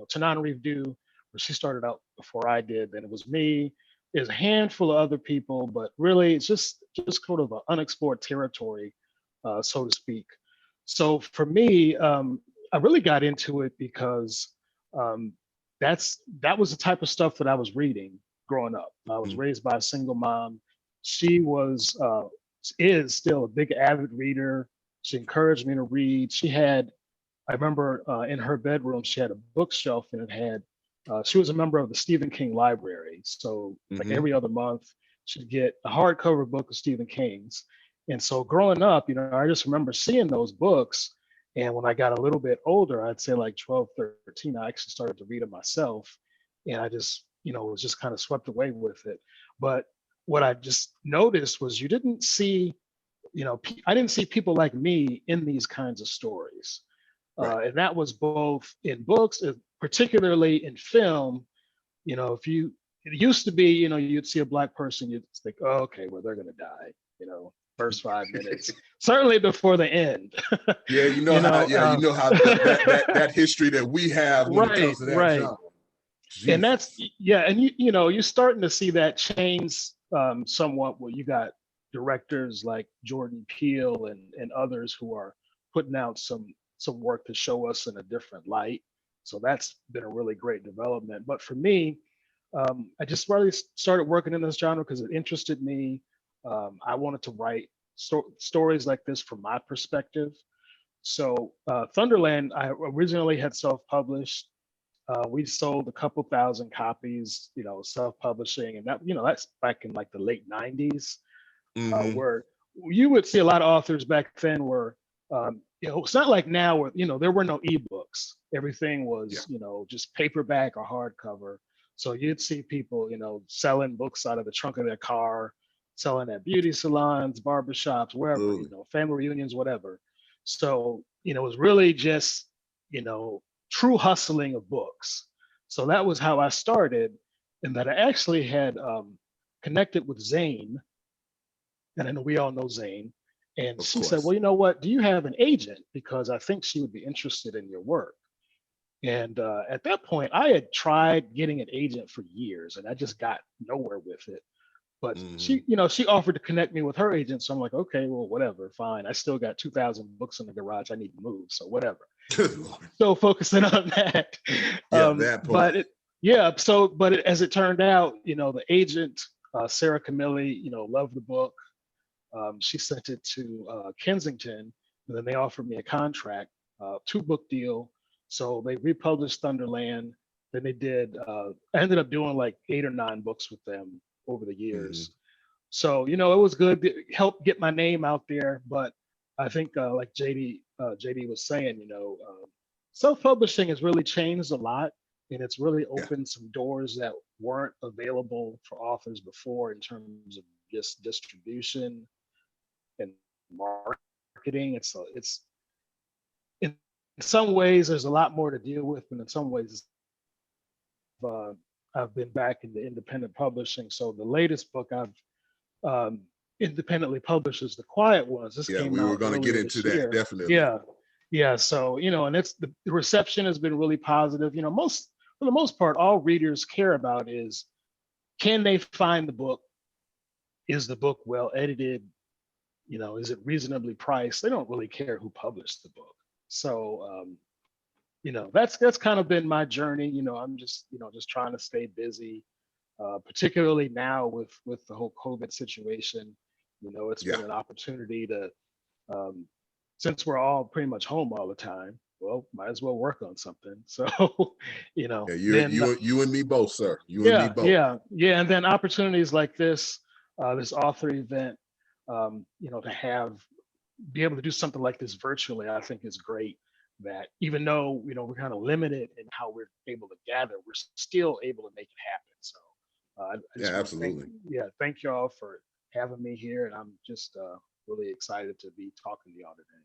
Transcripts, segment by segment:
Tananarive Due, where she started out before I did. Then it was me. There's a handful of other people, but really it's just sort of an unexplored territory, so to speak. So for me, I really got into it because um, that was the type of stuff that I was reading growing up. I was Mm, raised by a single mom. She is still a big avid reader. She encouraged me to read. I remember in her bedroom, she had a bookshelf and it had, she was a member of the Stephen King library. So, like mm-hmm. every other month, she'd get a hardcover book of Stephen King's. And so, growing up, I just remember seeing those books. And when I got a little bit older, I'd say like 12, 13, I actually started to read it myself. And I just, was just kind of swept away with it. But what I just noticed was you didn't see, I didn't see people like me in these kinds of stories. Right. And that was both in books, particularly in film. It used to be, you'd see a black person, you'd think, oh, okay, well, they're going to die, first 5 minutes, certainly before the end. Yeah, you know how that history that we have when it Right, comes to that right. genre. And that's, Jesus. yeah. And you're starting to see that change somewhat where you got directors like Jordan Peele and others who are putting out some work to show us in a different light. So that's been a really great development. But for me, I just really started working in this genre because it interested me. I wanted to write stories like this from my perspective. So Thunderland, I originally had self-published. We sold a couple thousand copies, self-publishing, and that's back in like the late '90s, Mm-hmm. where you would see a lot of authors back then were, it's not like now where there were no ebooks. Everything Yeah. was just paperback or hardcover. So you'd see people selling books out of the trunk of their car, selling at beauty salons, barbershops, wherever, Absolutely. family reunions, whatever. So it was really just you know true hustling of books. So that was how I started, and that I actually had connected with Zane, and I know we all know Zane. And Of she said, course. well, you know what? Do you have an agent? Because I think she would be interested in your work. And at that point, I had tried getting an agent for years and I just got nowhere with it. But Mm-hmm. she offered to connect me with her agent. So I'm like, okay, well, whatever, fine. I still got 2,000 books in the garage. I need to move. So whatever. Good Lord. Still focusing on that. Yeah, that part. But yeah, as it turned out, the agent, Sarah Camilli, loved the book. She sent it to Kensington, and then they offered me a contract, 2-book deal. So they republished Thunderland. Then they did. I ended up doing like 8 or 9 books with them over the Mm-hmm. years. So it was good. It helped get my name out there. But I think, like JD was saying, self-publishing has really changed a lot, and it's really Yeah. opened some doors that weren't available for authors before in terms of just distribution and marketing. It's in some ways there's a lot more to deal with, and in some ways I've been back in the independent publishing. So the latest book I've independently published is The Quiet Ones. This Yeah, came we were out going to get earlier into this that, year. definitely. Yeah, yeah. So and it's the reception has been really positive. Most for the most part, all readers care about is, can they find the book? Is the book well edited? Is it reasonably priced? They don't really care who published the book. So, that's kind of been my journey. I'm just trying to stay busy, particularly now with the whole COVID situation. It's Yeah. been an opportunity to, um, since we're all pretty much home all the time. Well, might as well work on something. So, Yeah, then you and me both, sir. You and me yeah, both. yeah. And then opportunities like this author event, to be able to do something like this virtually, I think is great. That even though we're kind of limited in how we're able to gather, we're still able to make it happen. So I Yeah, just want to absolutely. thank y'all for having me here, and I'm just really excited to be talking to y'all today.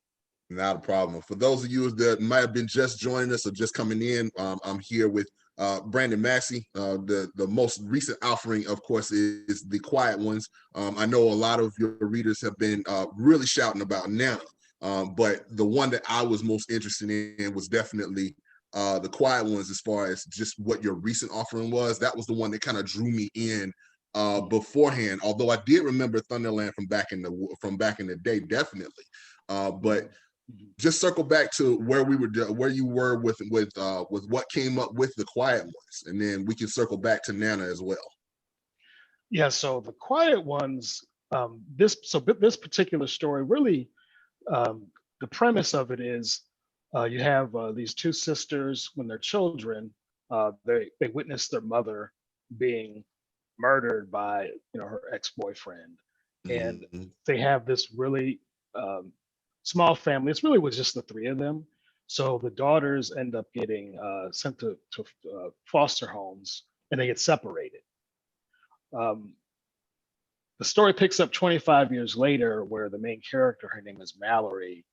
Not a problem. For those of you that might have been just joining us or just coming in, I'm here with Brandon Massey. The most recent offering, of course, is The Quiet Ones. I know a lot of your readers have been really shouting about now, but the one that I was most interested in was definitely The Quiet Ones, as far as just what your recent offering was, that was the one that kind of drew me in beforehand. Although I did remember Thunderland from back in the day, definitely. But just circle back to where you were with what came up with the Quiet Ones, and then we can circle back to Nana as well. Yeah, so the Quiet Ones, this particular story really, the premise of it is you have these two sisters when they're children, they witness their mother being murdered by her ex-boyfriend, and Mhm. they have this really small family. It's really was just the three of them. So the daughters end up getting sent to foster homes, and they get separated. Um, the story picks up 25 years later, where the main character, her name is Mallory,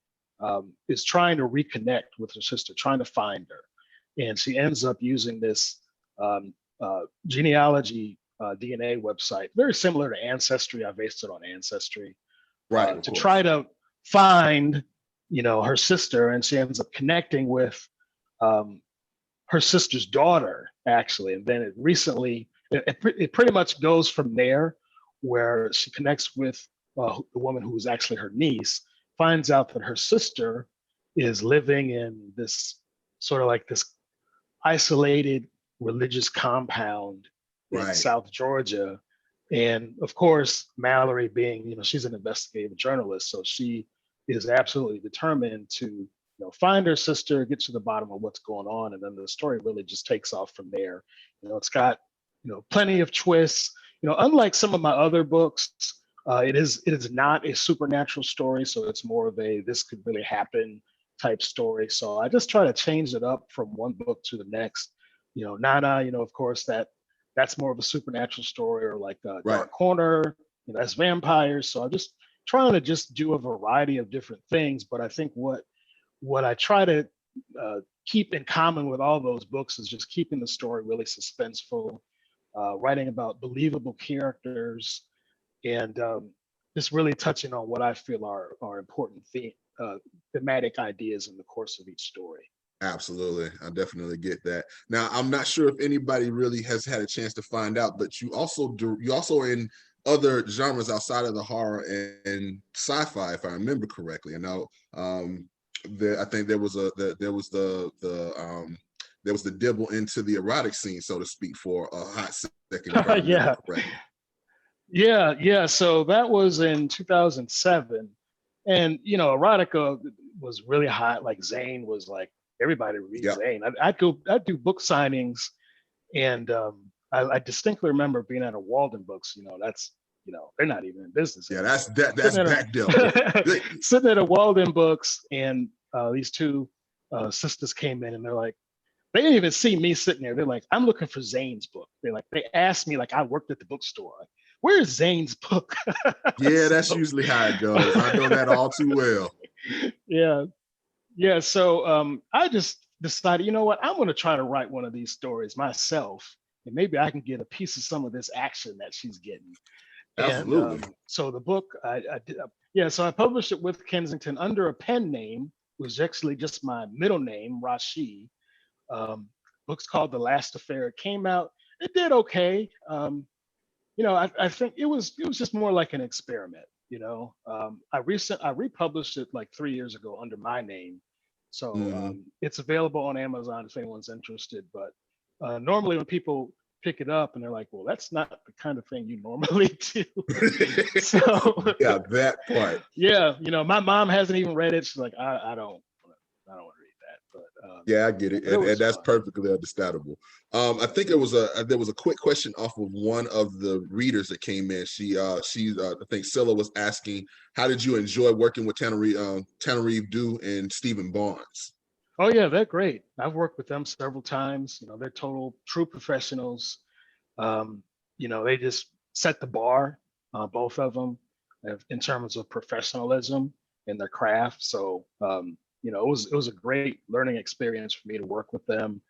is trying to reconnect with her sister, trying to find her, and she ends up using this genealogy DNA website, very similar to Ancestry. I based it on Ancestry, Right, of to course. try to find, her sister, and she ends up connecting with her sister's daughter, actually. And then it pretty much goes from there, where she connects with the woman who was actually her niece, finds out that her sister is living in this sort of like this isolated religious compound in Right. South Georgia. And of course, Mallory being, she's an investigative journalist, so she is absolutely determined to, find her sister, get to the bottom of what's going on, and then the story really just takes off from there. It's got, plenty of twists. Unlike some of my other books, it is not a supernatural story, so it's more of a this could really happen type story. So I just try to change it up from one book to the next. Nana, of course, that's more of a supernatural story, or like Right. Dark Corner, that's vampires. So I'm just trying to just do a variety of different things. But I think what I try to keep in common with all those books is just keeping the story really suspenseful, writing about believable characters, and just really touching on what I feel are important thematic ideas in the course of each story. Absolutely. I definitely get that. Now, I'm not sure if anybody really has had a chance to find out, but you also are in other genres outside of the horror and sci-fi, if I remember correctly. I know I think there was the dibble into the erotic scene, so to speak, for a hot second, if I remember Yeah, correctly. yeah. So that was in 2007, and erotica was really hot. Like Zane was like everybody reads Yep. Zane. I'd do book signings, and I distinctly remember being at a Walden Books. That's they're not even in business Yeah, anymore. that's back there. Sitting at a Walden Books, and these two sisters came in, and they're like, they didn't even see me sitting there. They're like, I'm looking for Zane's book. They asked me, like, I worked at the bookstore. Like, where's Zane's book? Yeah, that's usually how it goes. I know that all too well. Yeah. Yeah. So I just decided, you know what? I'm going to try to write one of these stories myself, and maybe I can get a piece of some of this action that she's getting. And Absolutely. so the book, I did, yeah, so I published it with Kensington under a pen name, was actually just my middle name, Rashi. Book's called The Last Affair. It came out, it did okay. I think it was just more like an experiment. I republished it like 3 years ago under my name, so Mhm. it's available on Amazon if anyone's interested. But normally when people pick it up and they're like, "Well, that's not the kind of thing you normally do." So Yeah, that part. yeah, my mom hasn't even read it. She's like, I don't want to read that, Yeah, I get it, but it and was that's fun. perfectly understandable. I think there was a quick question off of one of the readers that came in. I think Scylla was asking, how did you enjoy working with Tananarive Due and Stephen Barnes? Oh yeah, they're great. I've worked with them several times. They're total true professionals. Um, they just set the bar, both of them, in terms of professionalism in their craft. So it was a great learning experience for me to work with them.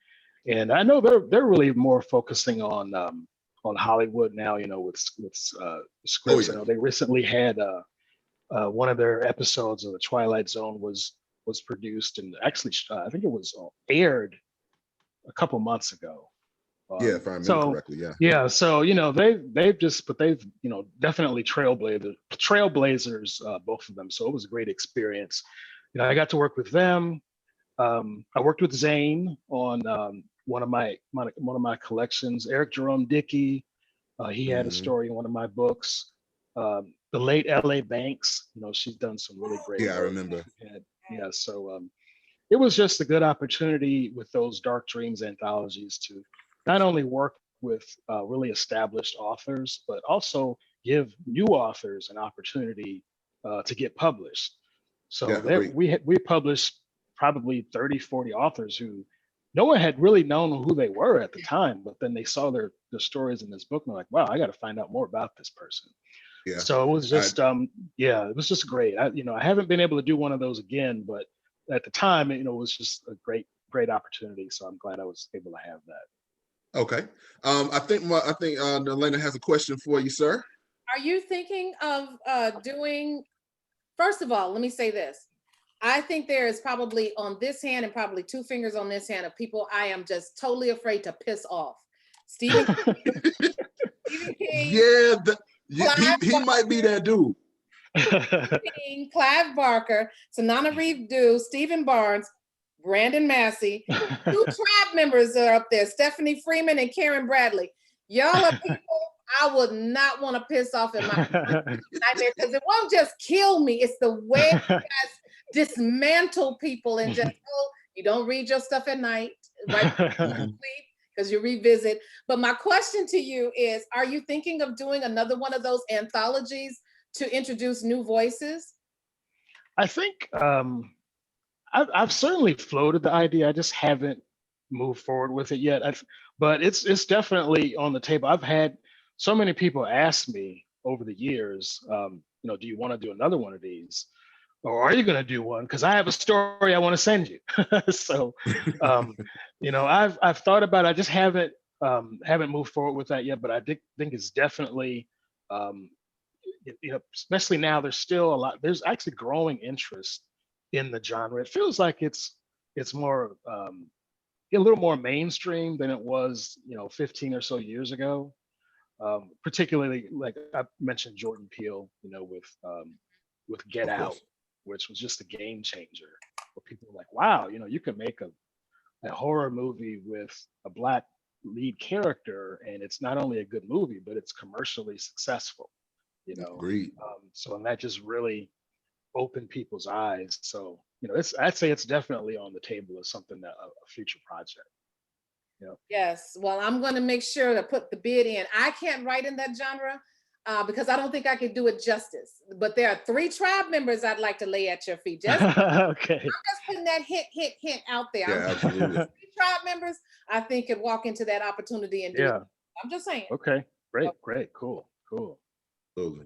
And I know they're really more focusing on Hollywood now. With Oh scripts. I yeah. know they recently had one of their episodes of the Twilight Zone was produced, and actually I think it was aired a couple months ago. Yeah, if I remember correctly, yeah. Yeah, so they've definitely trailblazers, both of them. So it was a great experience. I got to work with them. I worked with Zane on one of my collections. Eric Jerome Dickey, he had a story in one of my books. The late L.A. Banks, she's done some really great Yeah, I work. remember. Yeah, so it was just a good opportunity with those Dark Dreams anthologies to not only work with really established authors, but also give new authors an opportunity to get published. Yeah, So agreed. we published probably 30, 40 authors who no one had really known who they were at the time, but then they saw their stories in this book and they're like, wow, I got to find out more about this person. Yeah. So it was just it was just great. I haven't been able to do one of those again, but at the time, it was just a great opportunity. So I'm glad I was able to have that. Okay. I think Elena has a question for you, sir. Are you thinking of doing? First of all, let me say this. I think there is probably on this hand and probably two fingers on this hand of people I am just totally afraid to piss off. Stephen King. Yeah, he might be that dude. King, Clive Barker, Sanana Reeve Dew, Stephen Barnes, Brandon Massey. 2 tribe members are up there, Stephanie Freeman and Karen Bradley. Y'all are people I would not want to piss off in my nightmare, because it won't just kill me. It's the way you guys dismantle people and just, you don't read your stuff at night, right? Because you revisit. But my question to you is, are you thinking of doing another one of those anthologies to introduce new voices? I think I've certainly floated the idea. I just haven't moved forward with it yet. But it's definitely on the table. I've had so many people ask me over the years, do you want to do another one of these? Or are you going to do one? Because I have a story I want to send you. So, I've thought about it. I just haven't moved forward with that yet. But I think it's definitely, especially now, there's actually growing interest in the genre. It feels like it's more a little more mainstream than it was 15 or so years ago. Particularly, like I mentioned, Jordan Peele, with Get Out, which was just a game changer. Where people were like, "Wow, you can make a horror movie with a Black lead character, and it's not only a good movie, but it's commercially successful." Agreed. And that just really opened people's eyes. So I'd say it's definitely on the table as something that a future project. Yes. Well, I'm going to make sure to put the bid in. I can't write in that genre because I don't think I could do it justice. But there are 3 tribe members I'd like to lay at your feet. Just okay. I'm just putting that hint out there. Yeah, absolutely. 3 tribe members, I think, could walk into that opportunity and do it. I'm just saying. Okay. Great. Cool. Absolutely.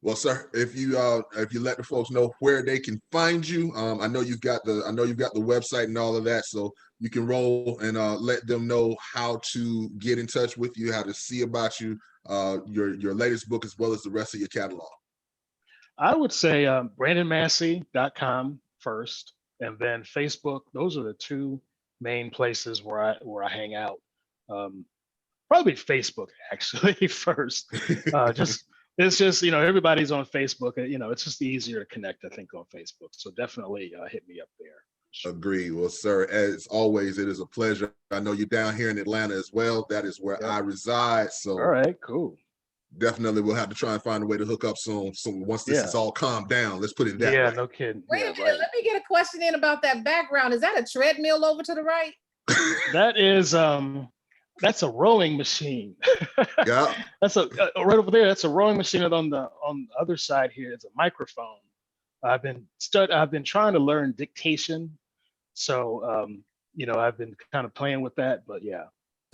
Well, sir, if you let the folks know where they can find you, I know you've got the website and all of that, so you can roll and let them know how to get in touch with you, how to see about you, your latest book, as well as the rest of your catalog. I would say BrandonMassey.com first, and then Facebook. Those are the 2 main places where I hang out. Probably Facebook actually first. It's just, everybody's on Facebook. It's just easier to connect, I think, on Facebook. So definitely hit me up there. Sure. Agreed. Well, sir, as always, it is a pleasure. I know you're down here in Atlanta as well. That is where I reside. So all right, cool. Definitely we'll have to try and find a way to hook up soon. So once this is all calmed down, let's put it that way. Yeah, no kidding. Wait a minute, let me get a question in about that background. Is that a treadmill over to the right? That is that's a rowing machine. Yeah. That's right over there. That's a rowing machine. And on the other side here is a microphone. I've been trying to learn dictation. So I've been kind of playing with that, but yeah.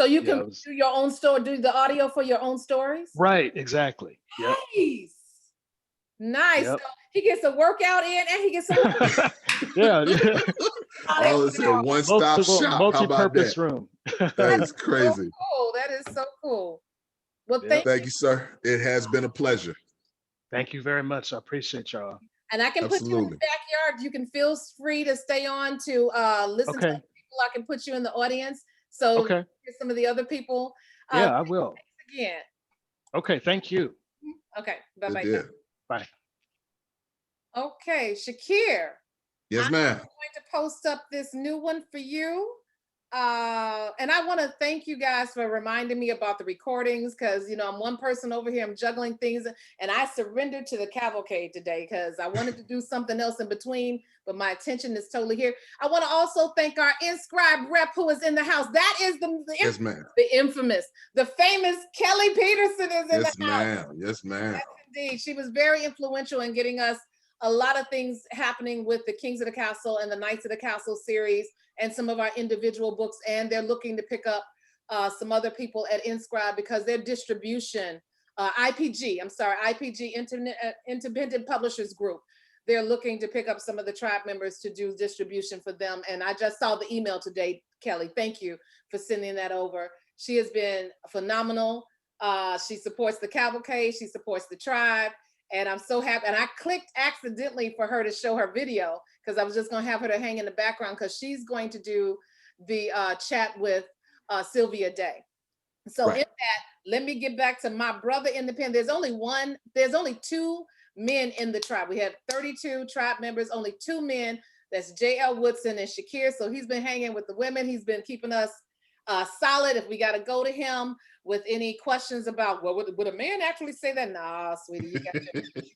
So you can do your own story, do the audio for your own stories? Right, exactly. Yep. Nice. Yep. So he gets a workout in and he gets some yeah. Oh, it's a one-stop shop. Multi-purpose room. That is crazy. So cool. That is so cool. Well, thank you, sir. It has been a pleasure. Thank you very much. I appreciate y'all. And I can put you in the backyard. You can feel free to stay on to listen to people. I can put you in the audience. So Okay. some of the other people. Yeah, I will. Thanks again. Okay, thank you. Okay, Good bye-bye. deal. Bye. Okay, Shakir. Yes, I'm ma'am. going to post up this new one for you. And I want to thank you guys for reminding me about the recordings, because I'm one person over here, I'm juggling things, and I surrendered to the cavalcade today because I wanted to do something else in between, but my attention is totally here. I want to also thank our Inscribe rep who is in the house. That is Yes, ma'am. the infamous, the famous Kelly Peterson is in Yes, the house. ma'am. Yes, ma'am. Yes, indeed. She was very influential in getting us a lot of things happening with the Kings of the Castle and the Knights of the Castle series and some of our individual books. And they're looking to pick up some other people at Inscribe because their distribution, IPG Independent Publishers Group, they're looking to pick up some of the tribe members to do distribution for them. And I just saw the email today, Kelly. Thank you for sending that over. She has been phenomenal. She supports the cavalcade, she supports the tribe, and I'm so happy. And I clicked accidentally for her to show her video because I was just going to have her to hang in the background because she's going to do the chat with Sylvia Day. So in that, let me get back to my brother independent. There's only two men in the tribe. We have 32 tribe members, only two men. That's J.L. Woodson and Shakir. So he's been hanging with the women. He's been keeping us solid. If we got to go to him with any questions about, well, would a man actually say that? Nah, sweetie, you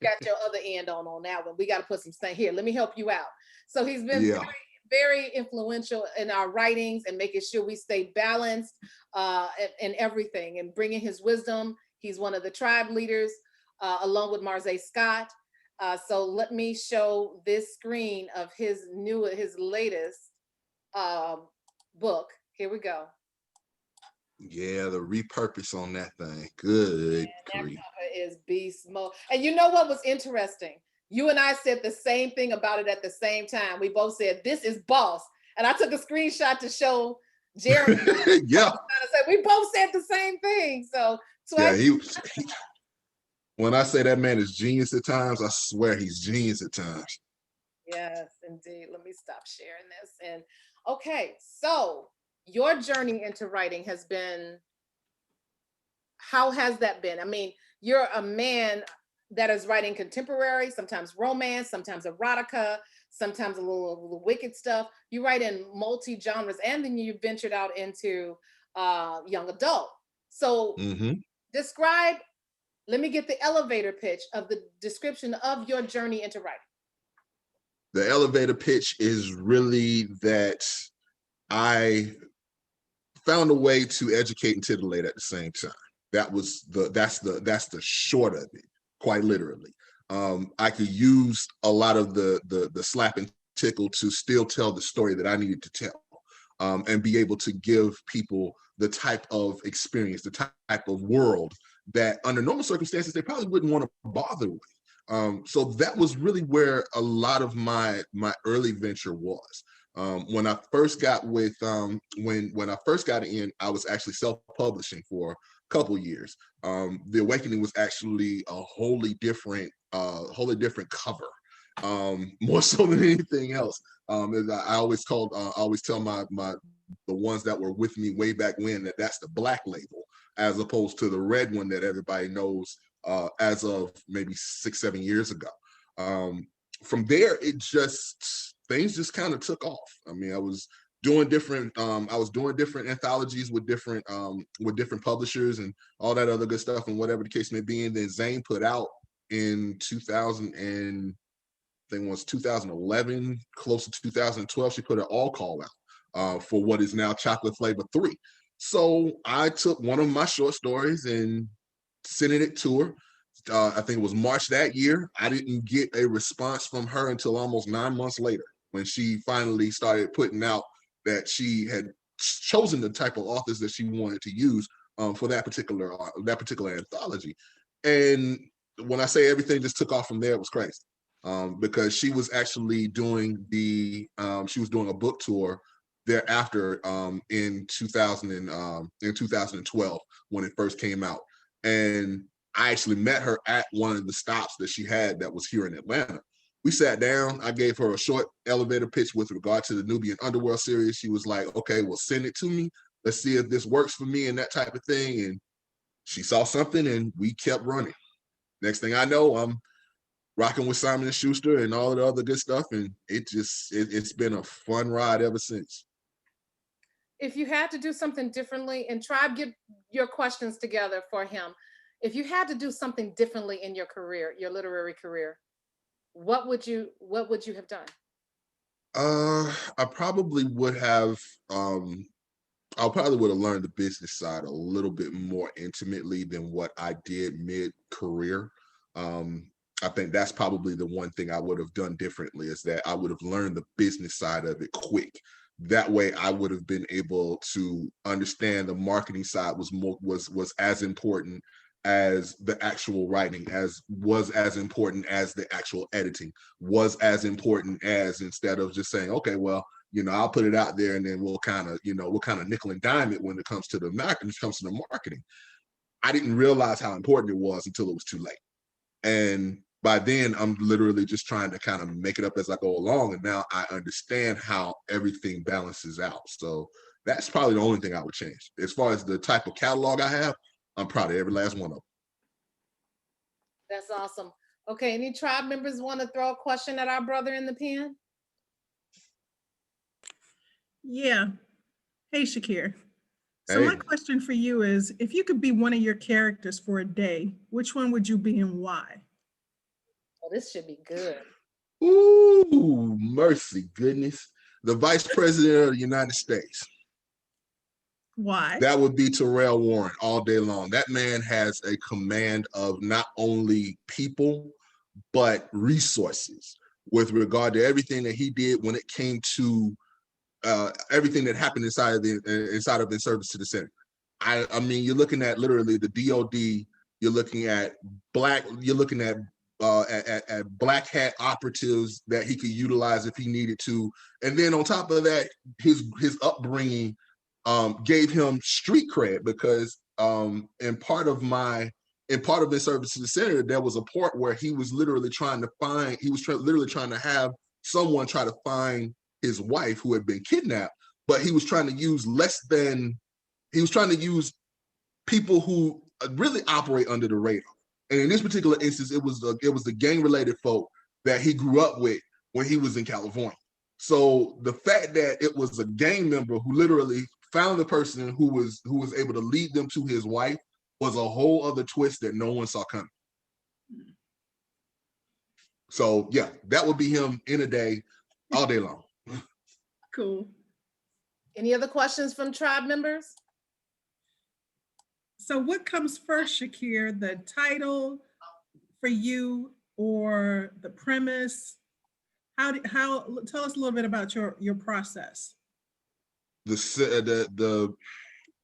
got your other end on that one. We got to put some stuff here. Let me help you out. So he's been very, very influential in our writings and making sure we stay balanced in everything and bringing his wisdom. He's one of the tribe leaders along with Marze Scott. So let me show this screen of his latest book. Here we go. Yeah, the repurpose on that thing. Good grief. That is beast mode. And you know what was interesting? You and I said the same thing about it at the same time. We both said, this is boss. And I took a screenshot to show Jeremy. Yeah. We both said the same thing. So yeah, when I say that man is genius at times, I swear he's genius at times. Yes, indeed. Let me stop sharing this. And okay, so your journey into writing has been, how has that been? I mean, you're a man that is writing contemporary, sometimes romance, sometimes erotica, sometimes a little wicked stuff. You write in multi-genres, and then you ventured out into young adult. So describe, let me get the elevator pitch of the description of your journey into writing. The elevator pitch is really that I found a way to educate and titillate at the same time. That's the short of it, quite literally. I could use a lot of the slap and tickle to still tell the story that I needed to tell, and be able to give people the type of experience, the type of world that under normal circumstances they probably wouldn't want to bother with. So that was really where a lot of my early venture was. When I first got with when I first got in, I was actually self-publishing for a couple years. The Awakening was actually a wholly different cover, more so than anything else. I always tell the ones that were with me way back when that's the black label, as opposed to the red one that everybody knows as of maybe 6-7 years ago. From there, things just kind of took off. I mean, I was doing different anthologies with different publishers and all that other good stuff, and whatever the case may be. And then Zane put out in 2011, close to 2012, she put an all call out for what is now Chocolate Flavor 3. So I took one of my short stories and sent it to her. I think it was March that year. I didn't get a response from her until almost 9 months later, when she finally started putting out that she had chosen the type of authors that she wanted to use for that particular anthology. And when I say everything just took off from there, it was crazy, because she was actually doing a book tour thereafter in 2012 when it first came out. And I actually met her at one of the stops that she had that was here in Atlanta. We sat down. I gave her a short elevator pitch with regard to the Nubian Underworld series. She was like, okay, well, send it to me. let's see if this works for me and that type of thing. And she saw something and we kept running. Next thing I know, I'm rocking with Simon & Schuster and all of the other good stuff. And it's been a fun ride ever since. If you had to do something differently, and Tribe, get your questions together for him. If you had to do something differently in your career, your literary career, what would you have done? I probably would have I probably would have learned the business side a little bit more intimately than what I did mid-career. I think that's probably the one thing I would have done differently, is that I would have learned the business side of it quick. That way I would have been able to understand the marketing side was as important as the actual writing, was as important as the actual editing, was as important as, instead of just saying, okay, well, I'll put it out there and then we'll kind of nickel and dime it when it comes to the marketing. I didn't realize how important it was until it was too late. And by then I'm literally just trying to kind of make it up as I go along. And now I understand how everything balances out. So that's probably the only thing I would change. As far as the type of catalog I have, I'm proud of every last one of them. That's awesome. Okay, any Tribe members want to throw a question at our brother in the pen? Yeah. Hey, Shakir. So my question for you is, if you could be one of your characters for a day, which one would you be and why? Oh, this should be good. Ooh, mercy, goodness. The Vice President of the United States. Why? That would be Terrell Warren all day long. That man has a command of not only people, but resources with regard to everything that he did when it came to everything that happened inside of In Service to the Senate. I mean, you're looking at literally the DOD. You're looking at black hat operatives that he could utilize if he needed to, and then on top of that, his upbringing gave him street cred, because in part of In Service to the Senator, there was a part where he was literally trying to have someone try to find his wife who had been kidnapped, but he was trying to use people who really operate under the radar. And in this particular instance, it was the gang-related folk that he grew up with when he was in California. So the fact that it was a gang member who literally found the person who was able to lead them to his wife was a whole other twist that no one saw coming. So yeah, that would be him in a day, all day long. Cool. Any other questions from Tribe members? So what comes first, Shakir, the title for you or the premise? How tell us a little bit about your process. The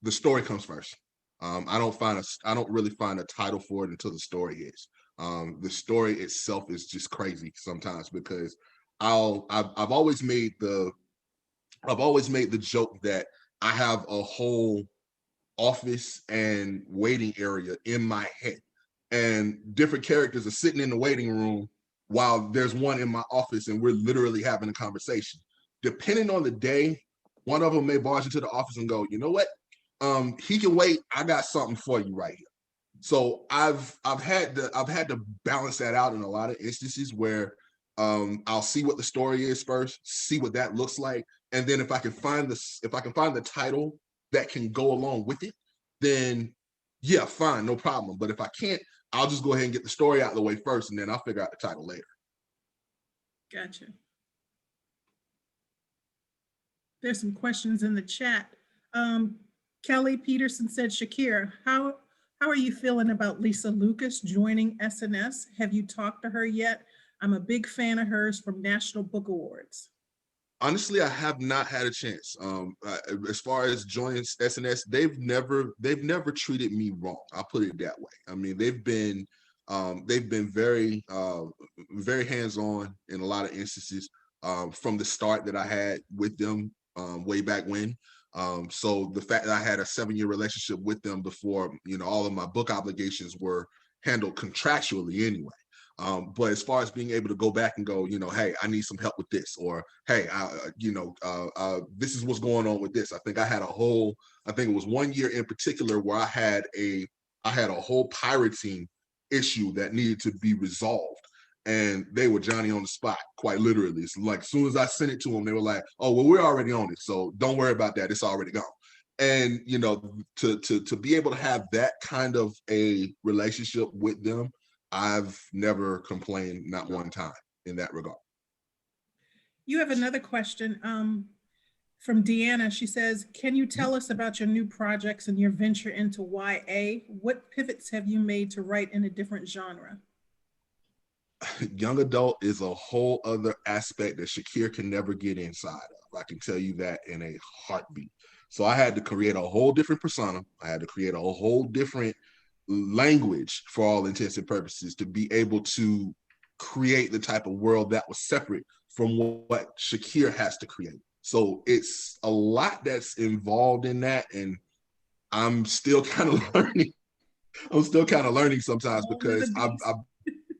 story comes first. I don't really find a title for it until the story hits. The story itself is just crazy sometimes, because I've always made the joke that I have a whole office and waiting area in my head, and different characters are sitting in the waiting room while there's one in my office, and we're literally having a conversation. Depending on the day, one of them may barge into the office and go, you know what? He can wait. I got something for you right here. So I've had to balance that out in a lot of instances where I'll see what the story is first, see what that looks like, and then if I can find the title that can go along with it, then yeah, fine, no problem. But if I can't, I'll just go ahead and get the story out of the way first, and then I'll figure out the title later. Gotcha. There's some questions in the chat. Kelly Peterson said, Shakir, how are you feeling about Lisa Lucas joining SNS? Have you talked to her yet? I'm a big fan of hers from National Book Awards. Honestly, I have not had a chance. As far as joining SNS, they've never treated me wrong. I'll put it that way. I mean, they've been very very hands-on in a lot of instances from the start that I had with them way back when. So the fact that I had a 7-year relationship with them before, all of my book obligations were handled contractually anyway. But as far as being able to go back and go, hey, I need some help with this, or hey, this is what's going on with this. I think it was 1 year in particular where I had a whole pirating issue that needed to be resolved. And they were Johnny on the spot, quite literally. It's like as soon as I sent it to them, they were like, "Oh, well, we're already on it, so don't worry about that. It's already gone." And to be able to have that kind of a relationship with them, I've never complained, not one time, in that regard. You have another question from Deanna. She says, can you tell us about your new projects and your venture into YA? What pivots have you made to write in a different genre? Young adult is a whole other aspect that Shakir can never get inside of. I can tell you that in a heartbeat. So I had to create a whole different persona. I had to create a whole different language for all intents and purposes to be able to create the type of world that was separate from what Shakir has to create. So it's a lot that's involved in that, and I'm still kind of learning. I'm still kind of learning sometimes because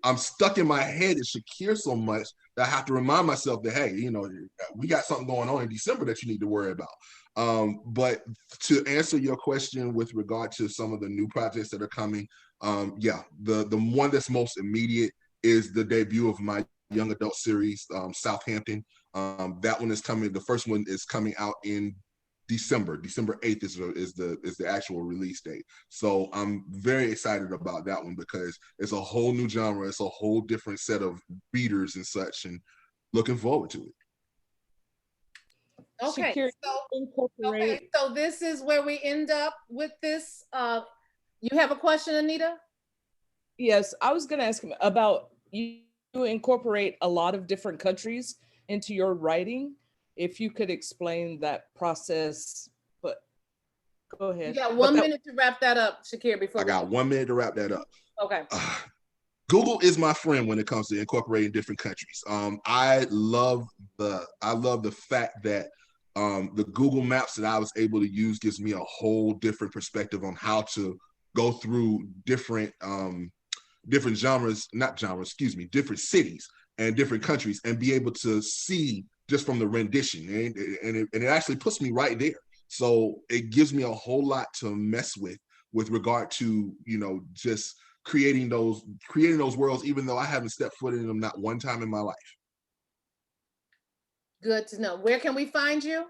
I'm stuck in my head at Shakir so much that I have to remind myself that, hey, we got something going on in December that you need to worry about. But to answer your question with regard to some of the new projects that are coming, the one that's most immediate is the debut of my young adult series, Southampton. That one is coming. The first one is coming out in December 8th is the actual release date. So I'm very excited about that one because it's a whole new genre. It's a whole different set of readers and such, and looking forward to it. Okay, Shakir, so this is where we end up with this. You have a question, Anita? Yes, I was going to ask him about you incorporate a lot of different countries into your writing. If you could explain that process, but go ahead. You got 1 minute to wrap that up, Shakir, before I got 1 minute to wrap that up. Okay. Google is my friend when it comes to incorporating different countries. I love the fact that the Google Maps that I was able to use gives me a whole different perspective on how to go through different different cities and different countries and be able to see just from the rendition, and it actually puts me right there. So it gives me a whole lot to mess with regard to just creating those worlds, even though I haven't stepped foot in them not one time in my life. Good to know. Where can we find you?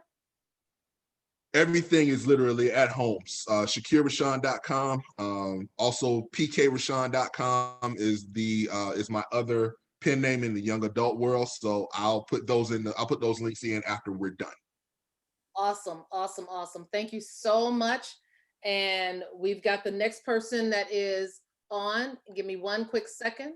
Everything is literally at home. ShakirRashaan.com. Also, PKRashaan.com is my other pen name in the young adult world. So I'll put those links in after we're done. Awesome. Thank you so much. And we've got the next person that is on. Give me one quick second.